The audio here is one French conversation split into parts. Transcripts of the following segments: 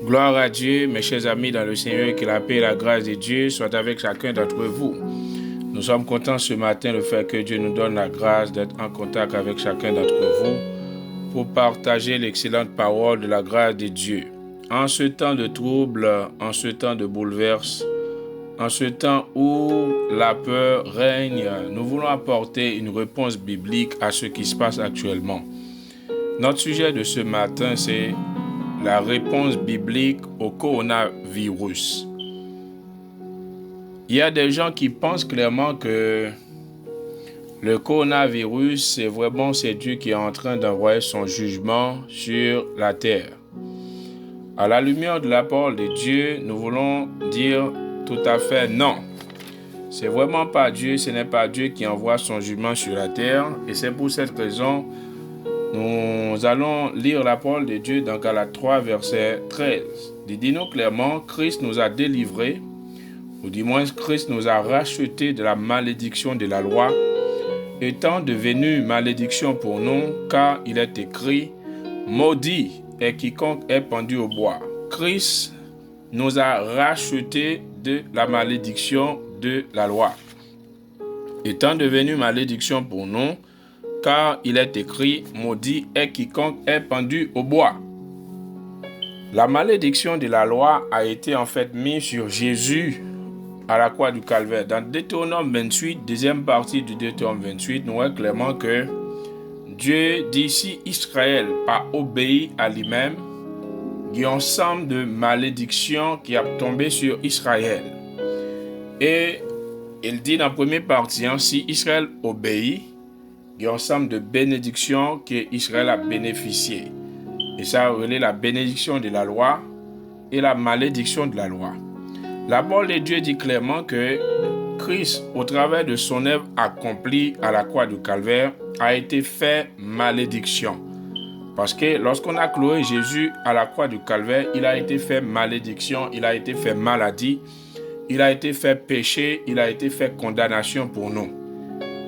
Gloire à Dieu, mes chers amis dans le Seigneur, que la paix et la grâce de Dieu soient avec chacun d'entre vous. Nous sommes contents ce matin le fait que Dieu nous donne la grâce d'être en contact avec chacun d'entre vous pour partager l'excellente parole de la grâce de Dieu. En ce temps de trouble, en ce temps de bouleverse, en ce temps où la peur règne, nous voulons apporter une réponse biblique à ce qui se passe actuellement. Notre sujet de ce matin, c'est la réponse biblique au coronavirus. Il y a des gens qui pensent clairement que le coronavirus, c'est Dieu qui est en train d'envoyer son jugement sur la terre. À la lumière de la parole de Dieu, nous voulons dire tout à fait non. C'est vraiment pas Dieu, ce n'est pas Dieu qui envoie son jugement sur la terre. Et c'est pour cette raison nous allons lire la parole de Dieu dans Galates 3, verset 13. Il dit nous clairement, Christ nous a délivrés, ou du moins Christ nous a rachetés de la malédiction de la loi, étant devenu malédiction pour nous, car il est écrit, maudit est quiconque est pendu au bois. Christ nous a rachetés de la malédiction de la loi, étant devenu malédiction pour nous, car il est écrit, maudit est quiconque est pendu au bois. La malédiction de la loi a été en fait mise sur Jésus à la croix du Calvaire. Dans Deutéronome 28, deuxième partie du Deutéronome 28, nous voyons clairement que Dieu dit si Israël n'a pas obéi à lui-même, il y a un ensemble de malédictions qui a tombé sur Israël. Et il dit dans la première partie, si Israël obéit, il y a un ensemble de bénédictions que Israël a bénéficié. Et ça relève la bénédiction de la loi et la malédiction de la loi. La parole de Dieu dit clairement que Christ, au travers de son œuvre accomplie à la croix du Calvaire, a été fait malédiction. Parce que lorsqu'on a cloué Jésus à la croix du Calvaire, il a été fait malédiction, il a été fait maladie, il a été fait péché, il a été fait condamnation pour nous.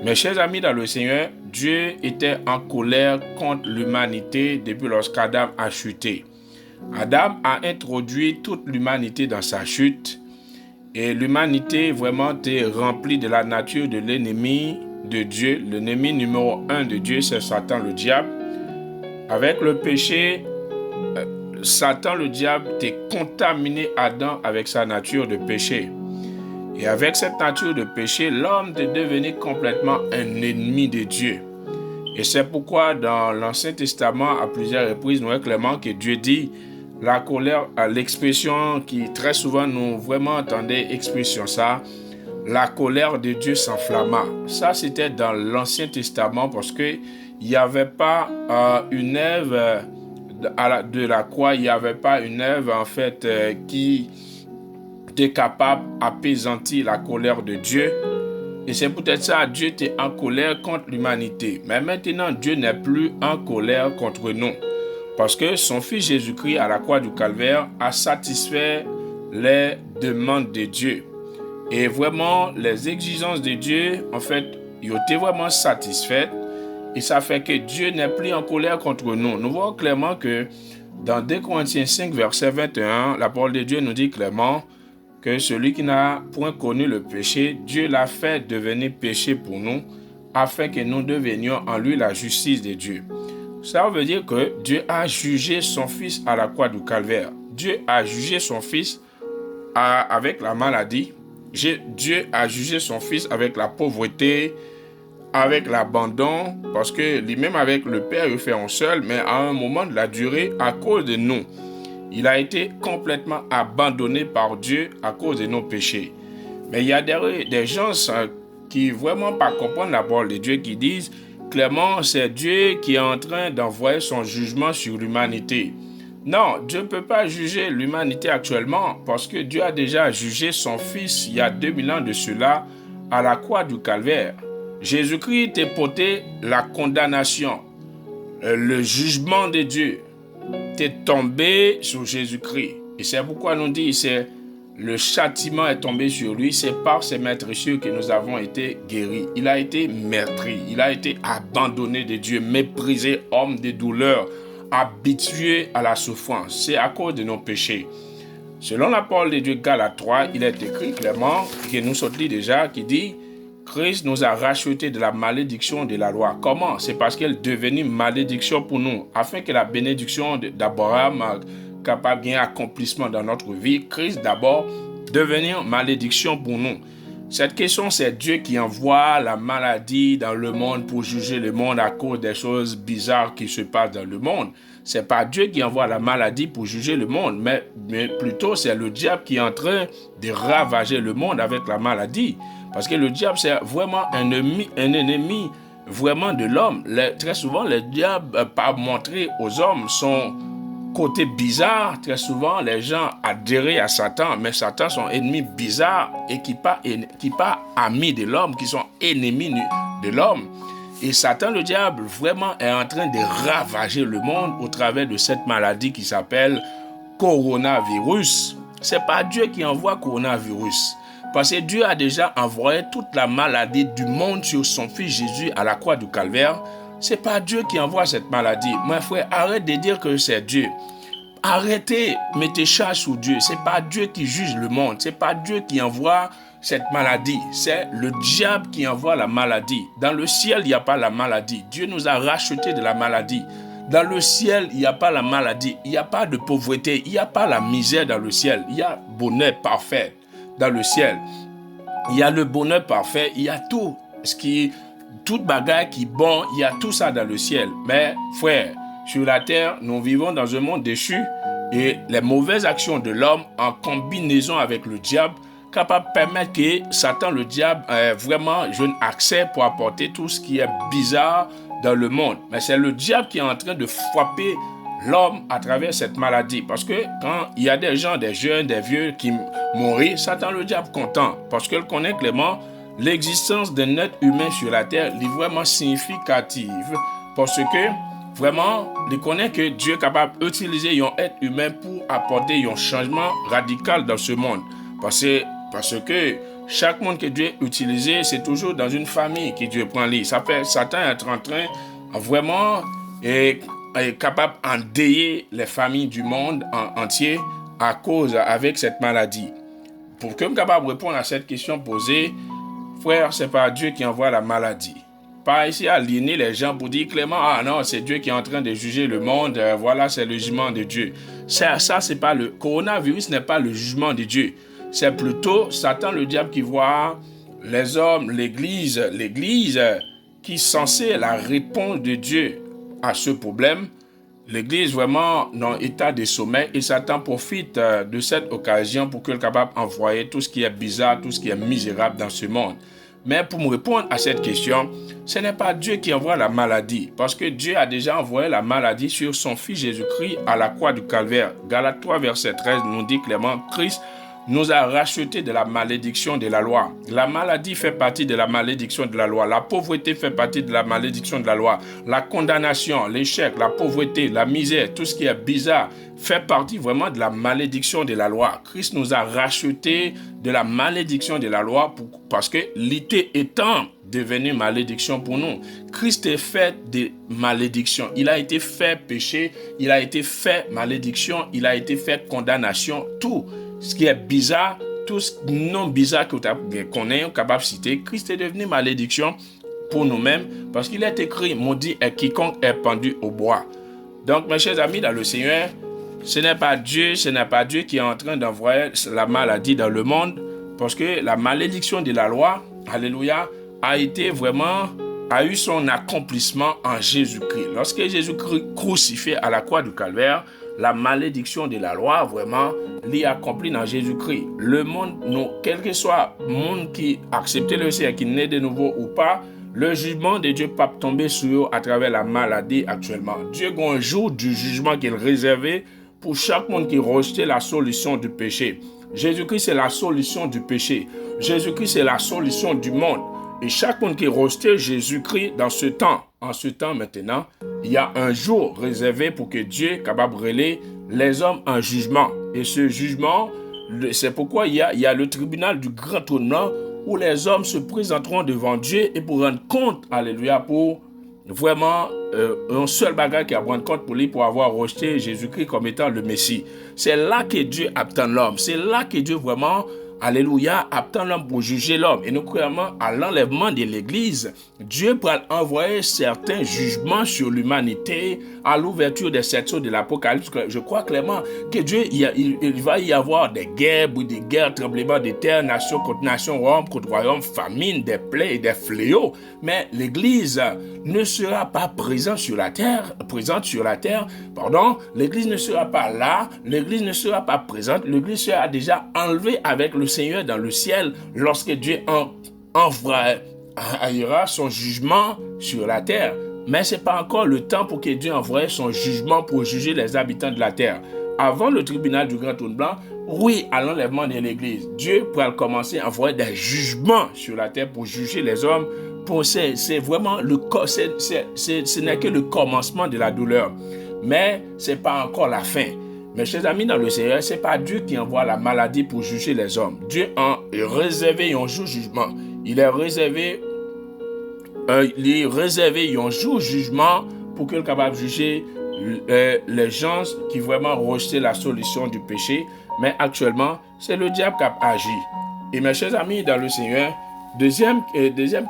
Mes chers amis dans le Seigneur, Dieu était en colère contre l'humanité depuis lorsqu'Adam a chuté. Adam a introduit toute l'humanité dans sa chute et l'humanité vraiment était remplie de la nature de l'ennemi de Dieu. L'ennemi numéro 1 de Dieu, c'est Satan le diable. Avec le péché, Satan le diable a contaminé Adam avec sa nature de péché. Et avec cette nature de péché, l'homme est devenu complètement un ennemi de Dieu. Et c'est pourquoi dans l'Ancien Testament, à plusieurs reprises, nous voyons clairement que Dieu dit la colère, l'expression qui très souvent nous vraiment entendez expression ça, la colère de Dieu s'enflamma. Ça c'était dans l'Ancien Testament parce que il n'y avait pas une œuvre de la croix, il n'y avait pas une œuvre en fait qui était capable d'apaisantir la colère de Dieu. Et c'est peut-être ça, Dieu était en colère contre l'humanité. Mais maintenant, Dieu n'est plus en colère contre nous. Parce que son Fils Jésus-Christ à la croix du Calvaire a satisfait les demandes de Dieu. Et vraiment, les exigences de Dieu, en fait, ils ont été vraiment satisfaites. Et ça fait que Dieu n'est plus en colère contre nous. Nous voyons clairement que dans 2 Corinthiens 5, verset 21, la parole de Dieu nous dit clairement que celui qui n'a point connu le péché, Dieu l'a fait devenir péché pour nous, afin que nous devenions en lui la justice de Dieu. Ça veut dire que Dieu a jugé son Fils à la croix du Calvaire. Dieu a jugé son Fils avec la maladie. Dieu a jugé son Fils avec la pauvreté, avec l'abandon, parce que lui-même avec le Père, il fait un seul, mais à un moment de la durée, à cause de nous, il a été complètement abandonné par Dieu à cause de nos péchés. Mais il y a des gens qui vraiment pas comprennent la parole de Dieu, qui disent clairement c'est Dieu qui est en train d'envoyer son jugement sur l'humanité. Non, Dieu ne peut pas juger l'humanité actuellement parce que Dieu a déjà jugé son Fils il y a 2000 ans de cela à la croix du Calvaire. Jésus-Christ a porté la condamnation, le jugement de Dieu est tombé sur Jésus-Christ. Et c'est pourquoi nous dit c'est le châtiment est tombé sur lui, c'est par ses meurtrissures que nous avons été guéris. Il a été meurtri, il a été abandonné de Dieu, méprisé, homme de douleur, habitués à la souffrance. C'est à cause de nos péchés. Selon la parole de Dieu, Galates 3, il est écrit clairement, que nous sommes dit déjà, qui dit Christ nous a rachetés de la malédiction de la loi. Comment? C'est parce qu'elle est devenue malédiction pour nous, afin que la bénédiction d'Abraham capable d'un accomplissement dans notre vie. Christ d'abord devenir malédiction pour nous. Cette question, c'est Dieu qui envoie la maladie dans le monde pour juger le monde à cause des choses bizarres qui se passent dans le monde. C'est pas Dieu qui envoie la maladie pour juger le monde, mais plutôt c'est le diable qui est en train de ravager le monde avec la maladie. Parce que le diable, c'est vraiment un ennemi vraiment de l'homme. Très souvent, le diable, par montrer aux hommes son côté bizarre, très souvent, les gens adhèrent à Satan, mais Satan sont ennemis bizarres et qui pas amis de l'homme, qui sont ennemis de l'homme. Et Satan, le diable, vraiment est en train de ravager le monde au travers de cette maladie qui s'appelle coronavirus. C'est pas Dieu qui envoie coronavirus. Parce que Dieu a déjà envoyé toute la maladie du monde sur son fils Jésus à la croix du Calvaire. C'est pas Dieu qui envoie cette maladie. Mon frère, arrête de dire que c'est Dieu. Arrêtez, mettez charge sur Dieu. C'est pas Dieu qui juge le monde. C'est pas Dieu qui envoie cette maladie. C'est le diable qui envoie la maladie. Dans le ciel, il n'y a pas la maladie. Dieu nous a rachetés de la maladie. Dans le ciel, il n'y a pas la maladie. Il n'y a pas de pauvreté. Il n'y a pas la misère dans le ciel. Il y a bonheur parfait dans le ciel. Il y a le bonheur parfait. Il y a tout toute bagarre qui est bon, il y a tout ça dans le ciel. Mais frère, sur la terre, nous vivons dans un monde déchu et les mauvaises actions de l'homme en combinaison avec le diable capable de permettre que Satan, le diable, ait vraiment un accès pour apporter tout ce qui est bizarre dans le monde. Mais c'est le diable qui est en train de frapper l'homme à travers cette maladie. Parce que quand il y a des gens, des jeunes, des vieux qui mourent, Satan, le diable, content. Parce qu'il connaît clairement l'existence d'un être humain sur la terre est vraiment significative parce que vraiment, il connaît que Dieu est capable d'utiliser un être humain pour apporter un changement radical dans ce monde. Parce que chaque monde que Dieu a utilisé, c'est toujours dans une famille que Dieu prend lui. Ça fait Satan est en train vraiment est capable d'endeuiller les familles du monde entier à cause avec cette maladie. Pour que je sois capable de répondre à cette question posée, frère, c'est pas Dieu qui envoie la maladie. Pas ici à aligner les gens pour dire clairement, ah non, c'est Dieu qui est en train de juger le monde, voilà, c'est le jugement de Dieu. Ça, c'est pas le coronavirus n'est pas le jugement de Dieu. C'est plutôt Satan, le diable, qui voit les hommes, l'Église qui est censée être la réponse de Dieu à ce problème. L'Église vraiment dans état de sommeil et Satan profite de cette occasion pour qu'il soit capable d'envoyer tout ce qui est bizarre, tout ce qui est misérable dans ce monde. Mais pour me répondre à cette question, ce n'est pas Dieu qui envoie la maladie, parce que Dieu a déjà envoyé la maladie sur son Fils Jésus-Christ à la croix du Calvaire. Galates 3, verset 13 nous dit clairement, Christ nous a rachetés de la malédiction de la loi. La maladie fait partie de la malédiction de la loi. La pauvreté fait partie de la malédiction de la loi. La condamnation, l'échec, la pauvreté, la misère, tout ce qui est bizarre fait partie vraiment de la malédiction de la loi. Christ nous a rachetés de la malédiction de la loi parce que l'été étant devenu malédiction pour nous. Christ est fait de malédiction. Il a été fait péché, il a été fait malédiction, il a été fait condamnation, tout. Ce qui est bizarre, tout ce non bizarre qu'on est capable de citer, Christ est devenu malédiction pour nous-mêmes parce qu'il est écrit, maudit est quiconque est pendu au bois. Donc, mes chers amis, dans le Seigneur, ce n'est pas Dieu qui est en train d'envoyer la maladie dans le monde parce que la malédiction de la loi, alléluia, a eu son accomplissement en Jésus-Christ. Lorsque Jésus-Christ crucifié à la croix du Calvaire, la malédiction de la loi, vraiment, l'est accomplie dans Jésus-Christ. Le monde, quel que soit le monde qui accepte le Seigneur, qui naît de nouveau ou pas, le jugement de Dieu peut tomber sur eux à travers la maladie actuellement. Dieu a un jour du jugement qu'il réservé pour chaque monde qui rejetait la solution du péché. Jésus-Christ, c'est la solution du péché. Jésus-Christ, c'est la solution du monde. Et chaque monde qui rejetait Jésus-Christ en ce temps maintenant, il y a un jour réservé pour que Dieu est capable de relayer les hommes en jugement. Et ce jugement, c'est pourquoi il y a le tribunal du grand tournant où les hommes se présenteront devant Dieu et pour rendre compte, alléluia, pour vraiment un seul bagage qui a prendre compte pour lui pour avoir rejeté Jésus-Christ comme étant le Messie. C'est là que Dieu attend l'homme. C'est là que Dieu vraiment, alléluia, attend l'homme pour juger l'homme. Et nous clairement, à l'enlèvement de l'Église, Dieu peut envoyer certains jugements sur l'humanité à l'ouverture des 7 sceaux de l'Apocalypse. Je crois clairement que Dieu, il va y avoir des guerres, des guerres, tremblements de terre, nation contre nation, royaume contre royaume, famine, des plaies et des fléaux. Mais l'Église ne sera pas présente sur la terre, l'Église ne sera pas là, l'Église ne sera pas présente, l'Église sera déjà enlevée avec le Seigneur dans le ciel lorsque Dieu enverra son jugement sur la terre. Mais ce n'est pas encore le temps pour que Dieu envoie son jugement pour juger les habitants de la terre. Avant le tribunal du grand trône blanc, oui, à l'enlèvement de l'Église, Dieu pourra commencer à envoyer des jugements sur la terre pour juger les hommes. C'est vraiment ce n'est que le commencement de la douleur. Mais ce n'est pas encore la fin. Mes chers amis dans le Seigneur, ce n'est pas Dieu qui envoie la maladie pour juger les hommes. Dieu a réservé un jour jugement. Il est réservé un jour jugement pour qu'il soit capable de juger les gens qui vraiment rejetaient la solution du péché. Mais actuellement, c'est le diable qui a agi. Et mes chers amis dans le Seigneur, deuxième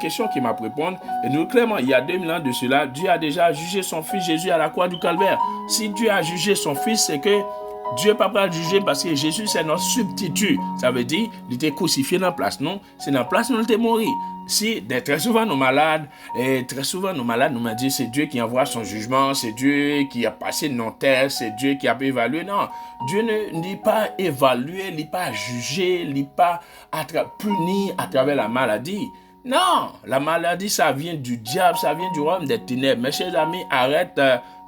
question qui m'a répondu, et nous clairement, il y a 2000 ans de cela, Dieu a déjà jugé son fils Jésus à la croix du Calvaire. Si Dieu a jugé son fils, c'est que Dieu n'est pas prêt à le juger parce que Jésus, c'est notre substitut. Ça veut dire, il était crucifié dans la place, non? C'est dans la place où il était mort. Si, très souvent, nos malades nous disent c'est Dieu qui envoie son jugement, c'est Dieu qui a passé nos tests, c'est Dieu qui a évalué. Non, Dieu n'est pas évalué, il n'est pas jugé, il n'est pas puni à travers la maladie. Non, la maladie, ça vient du diable, ça vient du royaume des ténèbres. Mes chers amis, arrête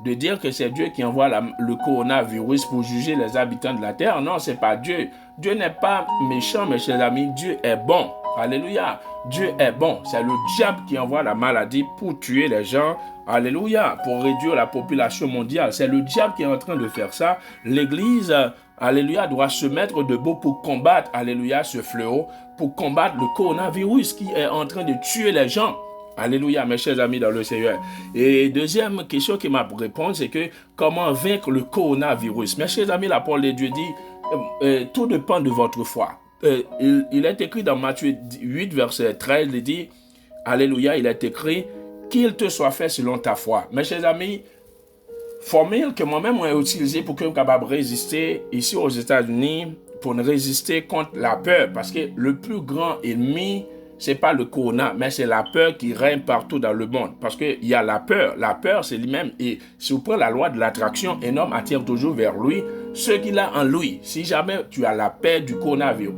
de dire que c'est Dieu qui envoie le coronavirus pour juger les habitants de la terre. Non, c'est pas Dieu. Dieu n'est pas méchant, mes chers amis. Dieu est bon. Alléluia. Dieu est bon. C'est le diable qui envoie la maladie pour tuer les gens. Alléluia. Pour réduire la population mondiale. C'est le diable qui est en train de faire ça. L'Église, alléluia, doit se mettre debout pour combattre, alléluia, ce fléau, pour combattre le coronavirus qui est en train de tuer les gens. Alléluia, mes chers amis dans le Seigneur. Et deuxième question qui m'a répondu, c'est que comment vaincre le coronavirus? Mes chers amis, la parole de Dieu dit, tout dépend de votre foi. Il est écrit dans Matthieu 8, verset 13, il dit, alléluia, il est écrit, qu'il te soit fait selon ta foi. Mes chers amis, formule que moi-même j'ai utilisée pour que je sois capable de résister ici aux États-Unis, pour ne résister contre la peur, parce que le plus grand ennemi, c'est pas le corona, mais c'est la peur qui règne partout dans le monde. Parce qu'il y a la peur. La peur, c'est lui-même. Et si vous prenez la loi de l'attraction, un homme attire toujours vers lui ce qu'il a en lui. Si jamais tu as la peur du coronavirus,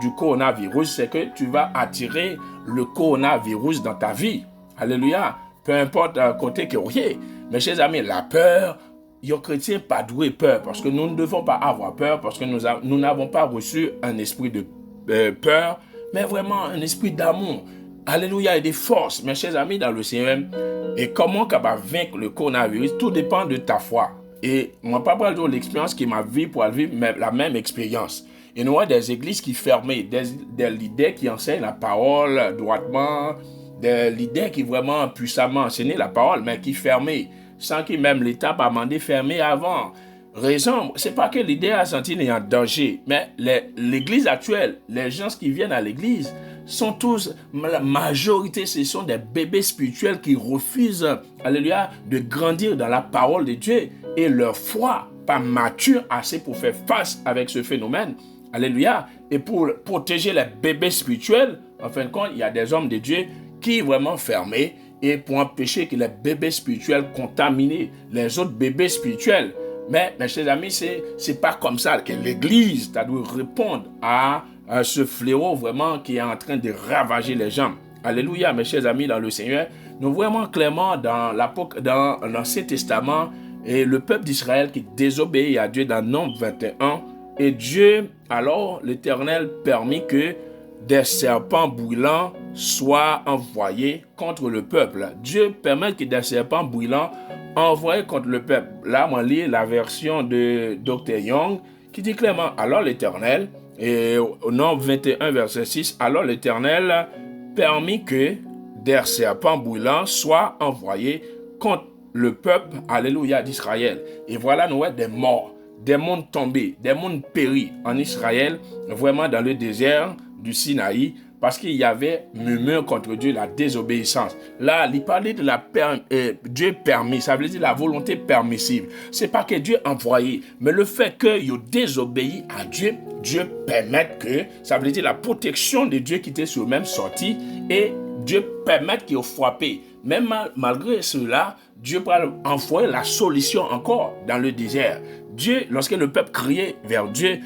du coronavirus, c'est que tu vas attirer le coronavirus dans ta vie. Alléluia. Peu importe côté que vous êtes. Mes chers amis, la peur, les chrétiens pas doué peur, parce que nous ne devons pas avoir peur, parce que nous n'avons pas reçu un esprit de peur, mais vraiment un esprit d'amour. Alléluia, et des forces, mes chers amis dans le Seigneur. Et comment capable vaincre le coronavirus, tout dépend de ta foi. Et moi, pas parler de l'expérience qui m'a vécu pour vivre la même expérience. Et nous avons des églises qui ferment, des leaders qui enseignent la parole droitement, des leaders qui vraiment puissamment enseignent la parole, mais qui ferment, sans que même l'État pas demandé fermer avant. Raison, c'est pas que l'idée a senti est en danger, mais l'église actuelle, les gens qui viennent à l'église sont tous, la majorité, ce sont des bébés spirituels qui refusent, alléluia, de grandir dans la parole de Dieu et leur foi pas mature assez pour faire face avec ce phénomène, alléluia, et pour protéger les bébés spirituels. En fin de compte, il y a des hommes de Dieu qui vraiment fermés et pour empêcher que les bébés spirituels contaminent les autres bébés spirituels. Mais, mes chers amis, c'est pas comme ça que l'Église doit répondre à ce fléau vraiment qui est en train de ravager les gens. Alléluia, mes chers amis dans le Seigneur. Nous voyons clairement dans l'Ancien Testament et le peuple d'Israël qui désobéit à Dieu dans Nombre 21. Et Dieu, alors l'Éternel permit que des serpents brûlants soient envoyés contre le peuple. Dieu permet que des serpents brûlants envoyés contre le peuple. Là, on lit la version de Dr. Young qui dit clairement, alors l'Éternel, et au Nombre 21, verset 6, alors l'Éternel permit que des serpents brûlants soient envoyés contre le peuple, alléluia, d'Israël. Et voilà, nous avons des morts, des mondes tombés, des mondes péris en Israël, vraiment dans le désert du Sinaï, parce qu'il y avait murmure contre Dieu, la désobéissance. Là, il parlait de Dieu permis, ça veut dire la volonté permissive. C'est pas que Dieu envoyé, mais le fait qu'il désobéit à Dieu, Dieu permet que, ça veut dire la protection de Dieu qui était sur le même sorti, et Dieu permet qu'il ait frappé. Même malgré cela, Dieu peut envoyer la solution encore dans le désert. Dieu, lorsque le peuple criait vers Dieu,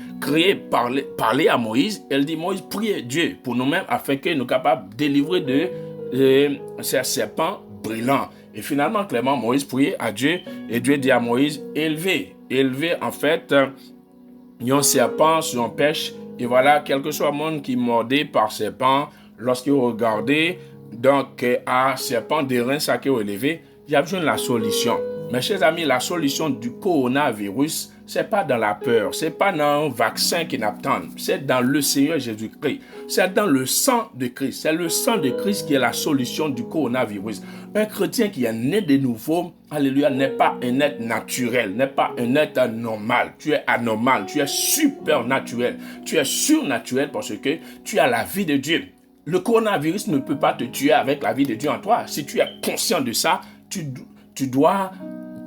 parlait à Moïse, elle dit, Moïse, priez Dieu pour nous-mêmes afin que nous soyons capables de délivrer de ces serpents brûlants. Et finalement, clairement, Moïse priait à Dieu et Dieu dit à Moïse, élevez en fait un serpent sur un pêche. Et voilà, quel que soit le monde qui est mordé par serpent, lorsque vous regardez, donc, à serpent des reins, ça qui est élevé, il y a besoin de la solution. Mes chers amis, la solution du coronavirus, ce n'est pas dans la peur, ce n'est pas dans un vaccin qui n'attend, c'est dans le Seigneur Jésus-Christ. C'est dans le sang de Christ. C'est le sang de Christ qui est la solution du coronavirus. Un chrétien qui est né de nouveau, alléluia, n'est pas un être naturel, n'est pas un être normal. Tu es anormal, tu es supernaturel, tu es surnaturel parce que tu as la vie de Dieu. Le coronavirus ne peut pas te tuer avec la vie de Dieu en toi. Si tu es conscient de ça, tu dois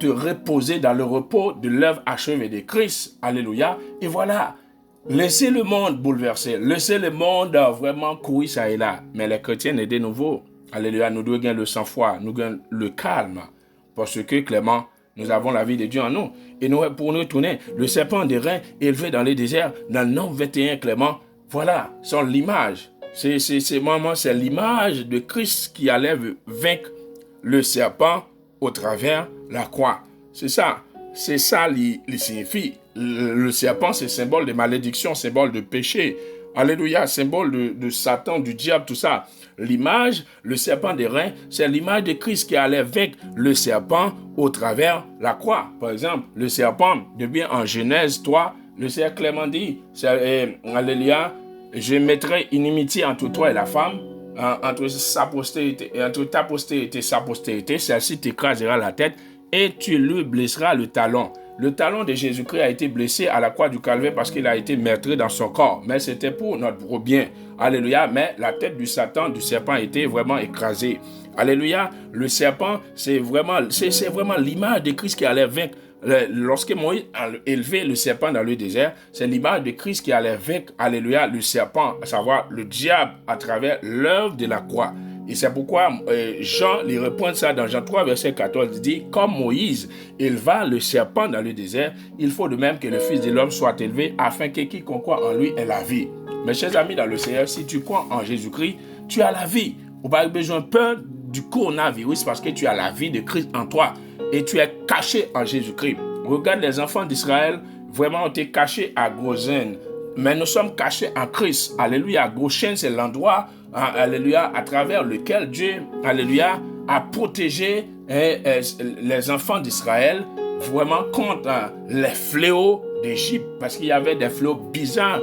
te reposer dans le repos de l'œuvre achevée de Christ. Alléluia. Et voilà, laissez le monde bouleversé, laissez le monde vraiment courir ça et là. Mais les chrétiens naissent de nouveau. Alléluia, nous devons gagner le sang-froid, nous gagnons le calme. Parce que, clairement, nous avons la vie de Dieu en nous. Et nous, pour nous tourner, le serpent des reins élevé dans les déserts, dans le nombre 21, Clément, voilà, c'est l'image. C'est l'image de Christ qui allait vaincre le serpent au travers la croix. C'est ça il signifie. Le serpent, c'est symbole de malédiction, symbole de péché. Alléluia, symbole de Satan, du diable, tout ça. L'image, le serpent des reins, c'est l'image de Christ qui allait vaincre le serpent au travers la croix. Par exemple, le serpent, depuis en Genèse 3, le Seigneur clairement dit, alléluia, je mettrai inimitié entre toi et la femme, entre ta postérité et sa postérité, celle-ci t'écrasera la tête et tu lui blesseras le talon. Le talon de Jésus-Christ a été blessé à la croix du Calvaire parce qu'il a été meurtri dans son corps. Mais c'était pour notre bien. Alléluia. Mais la tête du Satan, du serpent, a été vraiment écrasée. Alléluia. Le serpent, c'est vraiment l'image de Christ qui allait vaincre. Lorsque Moïse a élevé le serpent dans le désert, c'est l'image de Christ qui allait vaincre, alléluia, le serpent, à savoir le diable à travers l'œuvre de la croix. Et c'est pourquoi Jean lui répond ça dans Jean 3, verset 14, il dit, comme Moïse éleva le serpent dans le désert, il faut de même que le Fils de l'homme soit élevé afin que quiconque croit en lui ait la vie. Mes chers amis dans le Seigneur, si tu crois en Jésus-Christ, tu as la vie. Tu n'as pas besoin de peur du coronavirus parce que tu as la vie de Christ en toi et tu es caché en Jésus-Christ. Regarde les enfants d'Israël, vraiment ont été cachés à Goshen. Mais nous sommes cachés en Christ. Alléluia. Goshen, c'est l'endroit, alléluia, à travers lequel Dieu, alléluia, a protégé les enfants d'Israël vraiment contre les fléaux d'Égypte. Parce qu'il y avait des fléaux bizarres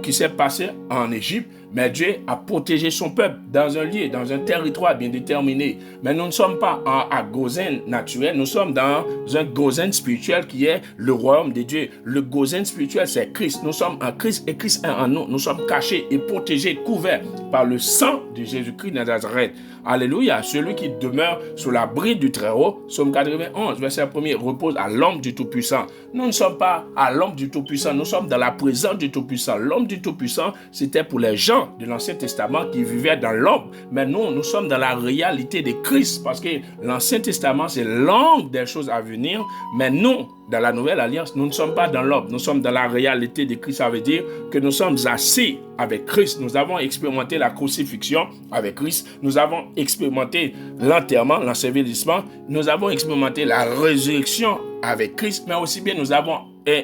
qui s'est passé en Égypte. Mais Dieu a protégé son peuple dans un lieu, dans un territoire bien déterminé. Mais nous ne sommes pas à Goshen naturel, nous sommes dans un Goshen spirituel qui est le royaume de Dieu. Le Goshen spirituel, c'est Christ. Nous sommes en Christ et Christ est en nous. Nous sommes cachés et protégés, couverts par le sang de Jésus-Christ de Nazareth. Alléluia. Celui qui demeure sous l'abri du Très-Haut, Psaume 91, verset 1er, repose à l'ombre du Tout-Puissant. Nous ne sommes pas à l'ombre du Tout-Puissant, nous sommes dans la présence du Tout-Puissant. L'ombre du Tout-Puissant, c'était pour les gens de l'Ancien Testament qui vivaient dans l'ombre. Mais nous sommes dans la réalité de Christ parce que l'Ancien Testament, c'est l'ombre des choses à venir. Mais nous, dans la Nouvelle Alliance, nous ne sommes pas dans l'ombre. Nous sommes dans la réalité de Christ. Ça veut dire que nous sommes assis avec Christ. Nous avons expérimenté la crucifixion avec Christ. Nous avons expérimenté l'enterrement, l'ensevelissement. Nous avons expérimenté la résurrection avec Christ. Mais aussi bien, nous avons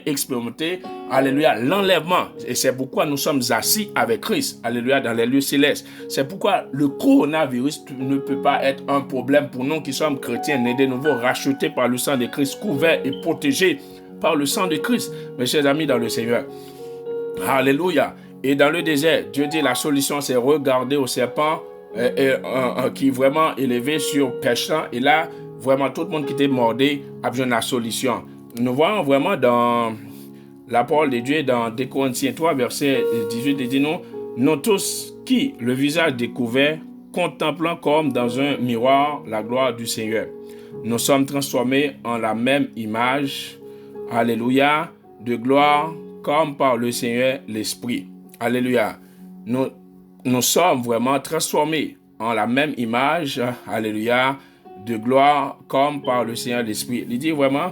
expérimenté, alléluia, l'enlèvement. Et c'est pourquoi nous sommes assis avec Christ, alléluia, dans les lieux célestes. C'est pourquoi le coronavirus ne peut pas être un problème pour nous qui sommes chrétiens, nés de nouveau, rachetés par le sang de Christ, couverts et protégés par le sang de Christ. Mes chers amis dans le Seigneur, alléluia. Et dans le désert, Dieu dit la solution, c'est regarder au serpent qui vraiment élevé sur pêchant. Et là, vraiment, tout le monde qui était mordé a besoin de la solution. Nous voyons vraiment dans la parole de Dieu, dans 2 Corinthiens 3, verset 18, il dit nous tous qui, le visage découvert, contemplant comme dans un miroir la gloire du Seigneur, nous sommes transformés en la même image, alléluia, de gloire comme par le Seigneur l'Esprit. Alléluia. Nous sommes vraiment transformés en la même image, alléluia, de gloire comme par le Seigneur l'Esprit. Il dit vraiment,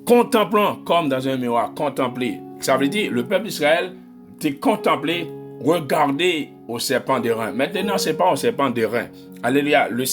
contemplant comme dans un miroir, contempler. Ça veut dire, le peuple d'Israël t'est contemplé, regardé au serpent d'airain. Maintenant, c'est pas au serpent d'airain. Alléluia. Le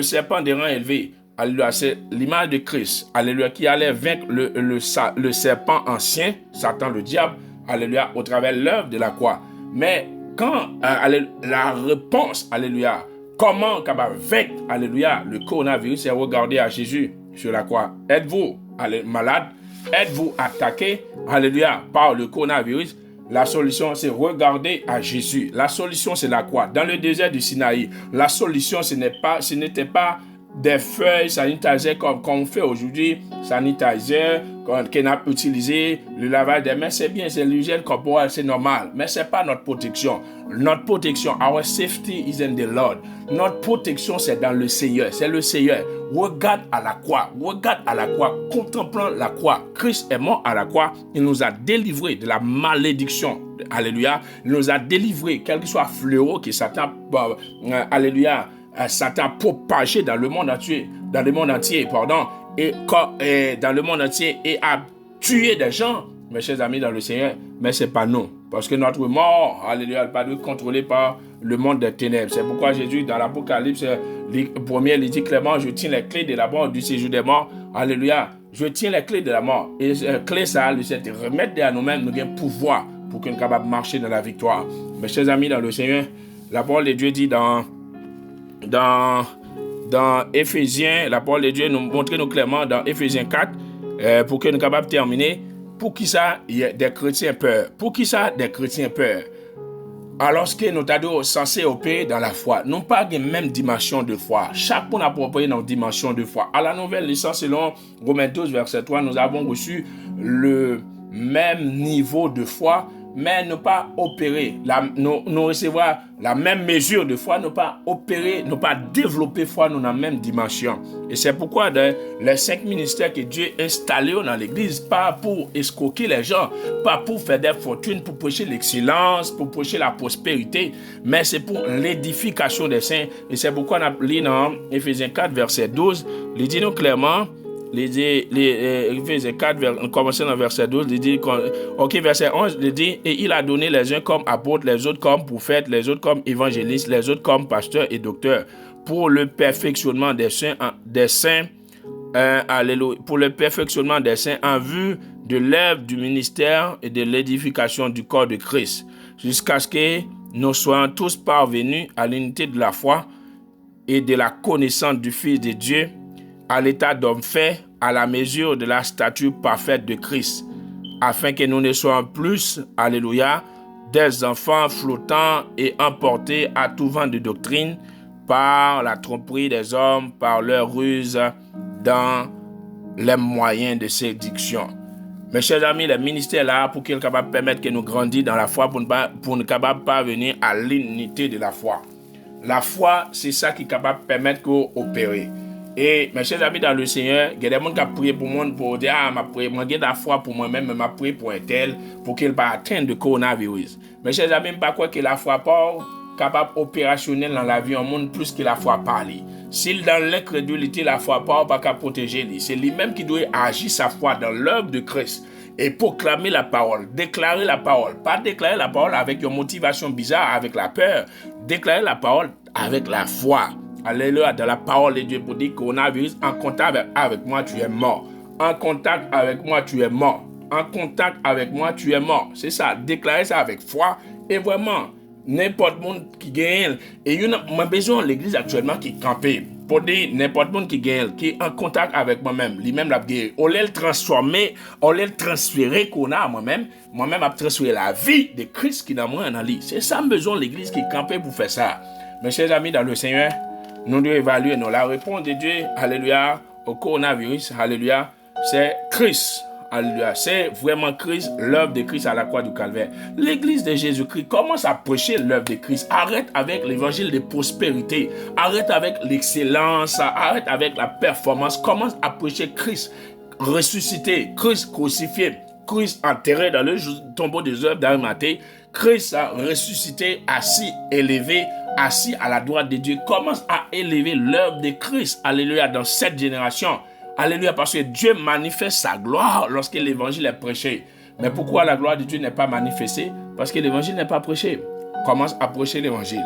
serpent d'airain élevé. Alléluia. C'est l'image de Christ. Alléluia. Qui allait vaincre le serpent ancien, Satan le diable. Alléluia. Au travers de l'œuvre de la croix. Mais quand la réponse, alléluia, comment capable vaincre, alléluia, le coronavirus, c'est regarder à Jésus sur la croix. Êtes-vous malade? Êtes-vous attaqué, alléluia, par le coronavirus? La solution, c'est regarder à Jésus. La solution, c'est la croix. Dans le désert du Sinaï, la solution, ce n'était pas des feuilles sanitizer comme on fait aujourd'hui, sanitizer, qu'on a utilisé, le lavage des mains, c'est bien, c'est l'hygiène corporelle, c'est normal, mais ce n'est pas notre protection. Notre protection, our safety is in the Lord. Notre protection, c'est dans le Seigneur, c'est le Seigneur. Regarde à la croix, contemplant la croix. Christ est mort à la croix, il nous a délivrés de la malédiction. Alléluia, il nous a délivrés, quel que soit fléau qui Satan, alléluia, Satan propagé dans le monde entier, et dans le monde entier et a tué des gens, mes chers amis dans le Seigneur, mais c'est pas nous, parce que notre mort, alléluia, n'est pas contrôlée par le monde des ténèbres. C'est pourquoi Jésus dans l'Apocalypse, premier, il dit clairement, je tiens les clés de la mort, du séjour des morts, alléluia, je tiens les clés de la mort, et les clés ça, c'est de remettre à nous-mêmes, nous avons pouvoir pour qu'on soit capable de marcher dans la victoire. Mes chers amis dans le Seigneur, la parole de Dieu dit dans Éphésiens, la parole de Dieu nous montre clairement dans Éphésiens 4, pour que nous soyons capables de terminer, pour qui ça, il y a des chrétiens peur. Pour qui ça, des chrétiens peur. Alors que nous sommes censés opérer dans la foi, nous n'avons pas la même dimension de foi. Chacun a approprié notre dimension de foi. À la nouvelle licence, selon Romains 12, verset 3, nous avons reçu le même niveau de foi, mais ne pas opérer, nous recevoir la même mesure de foi, ne pas opérer, ne pas développer foi dans la même dimension. Et c'est pourquoi les 5 ministères que Dieu a installés dans l'église, pas pour escroquer les gens, pas pour faire des fortunes, pour prêcher l'excellence, pour prêcher la prospérité, mais c'est pour l'édification des saints. Et c'est pourquoi on a lu dans Éphésiens 4, verset 12, il dit nous clairement, Éphésiens 4, commençant dans verset 12, il dit, ok, verset 11, il dit, et il a donné les uns comme apôtres, les autres comme prophètes, les autres comme évangélistes, les autres comme pasteurs et docteurs, pour le perfectionnement des saints, alléluia, pour le perfectionnement des saints en vue de l'œuvre du ministère et de l'édification du corps de Christ, jusqu'à ce que nous soyons tous parvenus à l'unité de la foi et de la connaissance du Fils de Dieu, à l'état d'homme fait, à la mesure de la stature parfaite de Christ, afin que nous ne soyons plus, alléluia, des enfants flottants et emportés à tout vent de doctrine par la tromperie des hommes, par leur ruse dans les moyens de séduction. Mes chers amis, le ministère là pour qu'il soit capable de permettre que nous grandissions dans la foi, pour nous capables de parvenir à l'unité de la foi. La foi, c'est ça qui est capable de permettre qu'on opère. Et mes chers amis dans le Seigneur, il y a des gens qui ont prié pour moi pour dire moi j'ai la foi pour moi-même, mais je prié pour un tel pour qu'il ne pas atteindre le coronavirus. Mes chers amis, je ne pas croire que la foi pas capable opérationnelle dans la vie en monde plus que la foi parler. S'il dans l'incrédulité la foi pas capable protéger lui, c'est lui-même qui doit agir sa foi dans l'œuvre de Christ et proclamer la parole, déclarer la parole, pas déclarer la parole avec une motivation bizarre, avec la peur, déclarer la parole avec la foi. Alléluia, dans la parole de Dieu pour dire coronavirus, en contact avec moi, tu es mort. En contact avec moi, tu es mort. En contact avec moi, tu es mort. C'est ça, déclarer ça avec foi. Et vraiment, n'importe monde qui gagne. Et il y a besoin de l'église actuellement qui campe. Pour dire n'importe monde qui gagne, qui est en contact avec moi-même, lui-même l'a gagné. On l'a transformé, on l'a transféré qu'on a à moi-même. Moi-même, a transféré la vie de Christ qui est dans moi en lui. C'est ça, besoin de l'église qui campe pour faire ça. Mes chers amis dans le Seigneur, nous devons évaluer la réponse de Dieu, alléluia, au coronavirus, alléluia, c'est Christ. Alléluia. C'est vraiment Christ, l'œuvre de Christ à la croix du Calvaire. L'Église de Jésus-Christ commence à prêcher l'œuvre de Christ. Arrête avec l'évangile de prospérité. Arrête avec l'excellence. Arrête avec la performance. Commence à prêcher Christ ressuscité, Christ crucifié, Christ enterré dans le tombeau des œuvres d'Arimathée, Christ ressuscité, assis, élevé, assis à la droite de Dieu. Commence à élever l'œuvre de Christ. Alléluia. Dans cette génération. Alléluia, parce que Dieu manifeste sa gloire lorsque l'évangile est prêché. Mais pourquoi la gloire de Dieu n'est pas manifestée? Parce que l'évangile n'est pas prêché. Commence à prêcher l'évangile.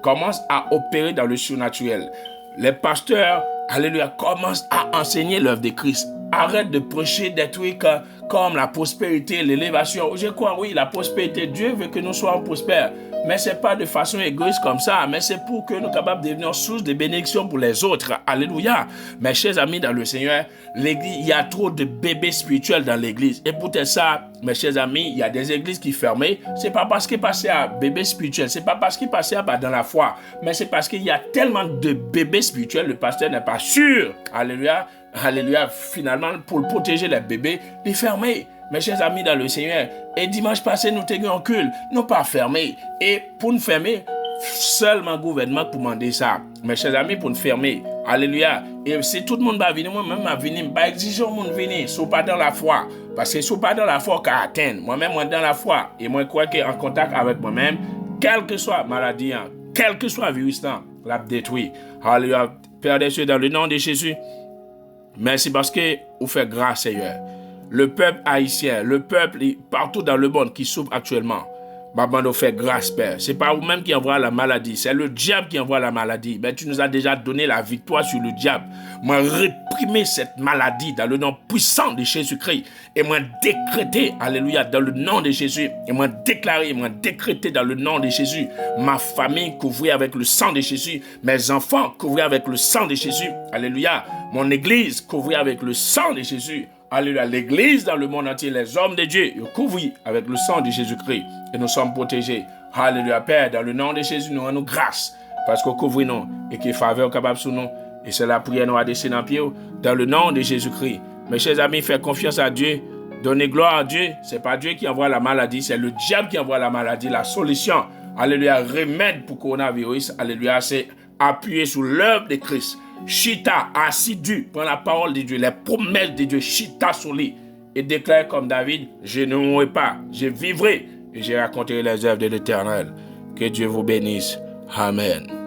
Commence à opérer dans le surnaturel. Les pasteurs, alléluia, commencent à enseigner l'œuvre de Christ. Arrête de prêcher des trucs comme la prospérité, l'élévation. Je crois, oui, la prospérité. Dieu veut que nous soyons prospères. Mais ce n'est pas de façon égoïste comme ça, mais c'est pour que nous soyons capables de devenir source de bénédiction pour les autres. Alléluia. Mes chers amis dans le Seigneur, l'église, il y a trop de bébés spirituels dans l'église. Et pour ça, mes chers amis, il y a des églises qui ferment. Ce n'est pas parce qu'ils passaient à bébé spirituel, ce n'est pas parce qu'ils passaient dans la foi, mais c'est parce qu'il y a tellement de bébés spirituels, le pasteur n'est pas sûr. Alléluia. Alléluia. Finalement, pour protéger les bébés, les fermer. Mes chers amis dans le Seigneur, et dimanche passé, nous t'ayons en culte, nous pas fermés. Et pour nous fermer, seulement le gouvernement pour demander ça. Mes chers amis, pour nous fermer. Alléluia. Et si tout le monde va venir, moi-même va venir, pas exiger au monde venir, si pas dans la foi. Parce que si pas dans la foi, qu'à atteindre. Moi-même, moi dans la foi. Et moi, je crois qu'en contact avec moi-même, quelle que soit la maladie, quel que soit le virus, l'a détruit. Alléluia. Père des cieux, dans le nom de Jésus, merci parce que vous faites grâce, Seigneur. Le peuple haïtien, le peuple partout dans le monde qui souffre actuellement, maman nous fait grâce, Père. Ce n'est pas vous-même qui envoie la maladie, c'est le diable qui envoie la maladie. Mais tu nous as déjà donné la victoire sur le diable. Moi, réprimer cette maladie dans le nom puissant de Jésus-Christ. Et moi, décréter, alléluia, dans le nom de Jésus. Et moi, déclarer, moi, décréter dans le nom de Jésus. Ma famille couvrie avec le sang de Jésus. Mes enfants couvris avec le sang de Jésus. Alléluia. Mon église couvrie avec le sang de Jésus. Alléluia, l'église dans le monde entier, les hommes de Dieu, ils couvrent avec le sang de Jésus-Christ et nous sommes protégés. Alléluia, Père, dans le nom de Jésus, nous rendons grâce parce qu'on couvre nous et qu'il faveur capable sur nous. Et c'est la prière nous a descendu en pied dans le nom de Jésus-Christ. Mes chers amis, faites confiance à Dieu, donnez gloire à Dieu. Ce n'est pas Dieu qui envoie la maladie, c'est le diable qui envoie la maladie. La solution, alléluia, remède pour le coronavirus, alléluia, c'est appuyer sur l'œuvre de Christ. Chita, assidu, prends la parole de Dieu, les promesses de Dieu, chita sur lui et déclare comme David, je ne mourrai pas, je vivrai et je raconterai les œuvres de l'Éternel. Que Dieu vous bénisse. Amen.